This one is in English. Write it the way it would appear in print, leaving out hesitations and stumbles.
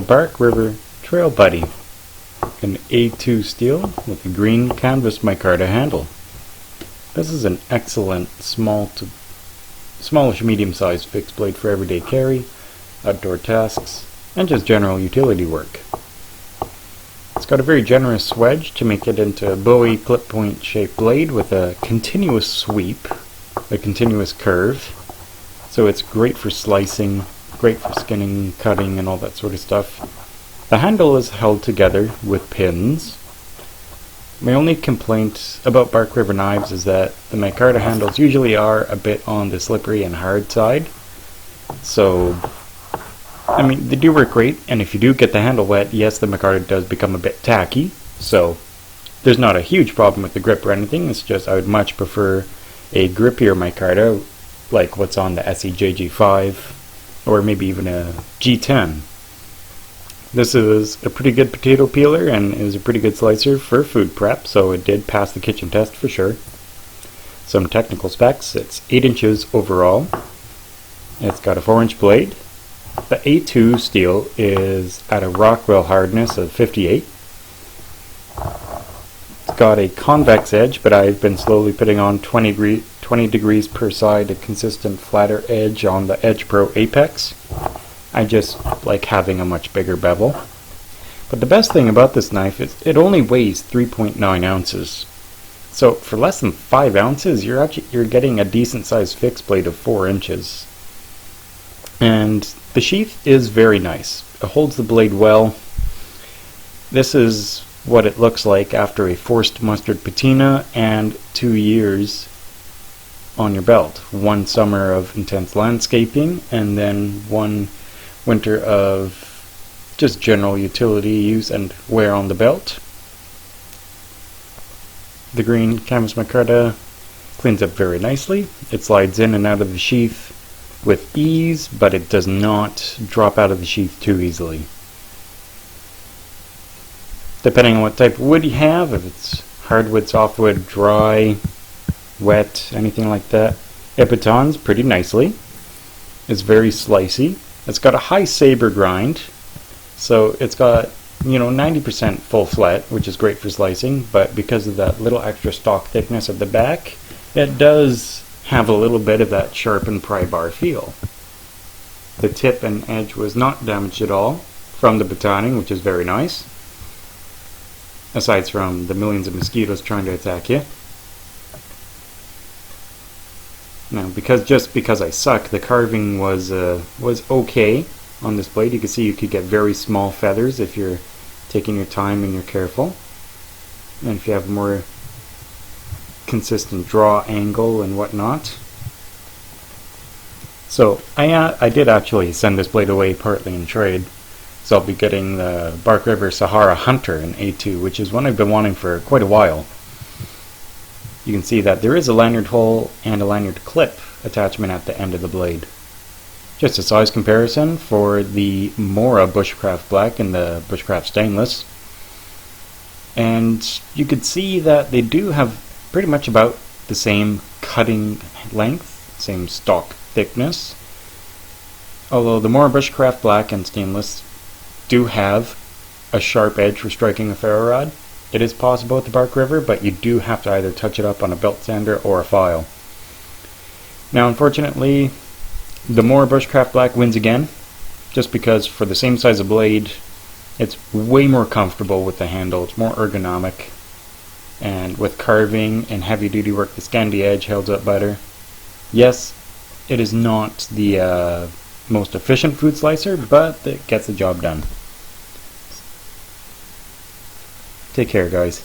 the Bark River Trail Buddy, an A2 steel with a green canvas micarta handle. This is an excellent smallish medium-sized fixed blade for everyday carry, outdoor tasks, and just general utility work. It's got a very generous wedge to make it into a bowie clip point shaped blade with a continuous sweep, a continuous curve. So it's great for slicing, great for skinning, cutting, and all that sort of stuff. The handle is held together with pins. My only complaint about Bark River knives is that the micarta handles usually are a bit on the slippery and hard side. So, I mean, they do work great, and if you do get the handle wet, yes, the micarta does become a bit tacky. So, there's not a huge problem with the grip or anything. It's just I would much prefer a grippier micarta, like what's on the SEJG5, or maybe even a G10. This is a pretty good potato peeler and is a pretty good slicer for food prep, so it did pass the kitchen test for sure. Some technical specs: it's 8 inches overall. It's got a 4-inch blade. The A2 steel is at a Rockwell hardness of 58. It's got a convex edge, but I've been slowly putting on 20 degrees per side, a consistent flatter edge on the Edge Pro Apex. I just like having a much bigger bevel. But the best thing about this knife is it only weighs 3.9 ounces. So for less than 5 ounces, you're getting a decent sized fixed blade of 4 inches. And the sheath is very nice. It holds the blade well. This is what it looks like after a forced mustard patina and 2 years on your belt. 1 summer of intense landscaping and then 1 winter of just general utility use and wear on the belt. The green canvas micarta cleans up very nicely. It slides in and out of the sheath with ease, but it does not drop out of the sheath too easily. Depending on what type of wood you have, if it's hardwood, softwood, dry, wet, anything like that, it batons pretty nicely. It's very slicey. It's got a high saber grind, so it's got 90% full flet, which is great for slicing, but because of that little extra stock thickness at the back, it does have a little bit of that sharpened pry bar feel. The tip and edge was not damaged at all from the batoning, which is very nice, aside from the millions of mosquitoes trying to attack you. Now, because I suck, the carving was okay on this blade. You can see you could get very small feathers if you're taking your time and you're careful. And if you have more consistent draw angle and whatnot. So I did actually send this blade away partly in trade. So I'll be getting the Bark River Sahara Hunter in A2, which is one I've been wanting for quite a while. You can see that there is a lanyard hole and a lanyard clip attachment at the end of the blade. Just a size comparison for the Mora Bushcraft Black and the Bushcraft Stainless. And you could see that they do have pretty much about the same cutting length, same stock thickness. Although the Mora Bushcraft Black and Stainless do have a sharp edge for striking a ferro rod. It is possible at the Bark River, but you do have to either touch it up on a belt sander or a file. Now, unfortunately, the Mora Bushcraft Black wins again, just because for the same size of blade, it's way more comfortable with the handle, it's more ergonomic, and with carving and heavy duty work, the Scandi edge holds up better. Yes, it is not the most efficient food slicer, but it gets the job done. Take care, guys.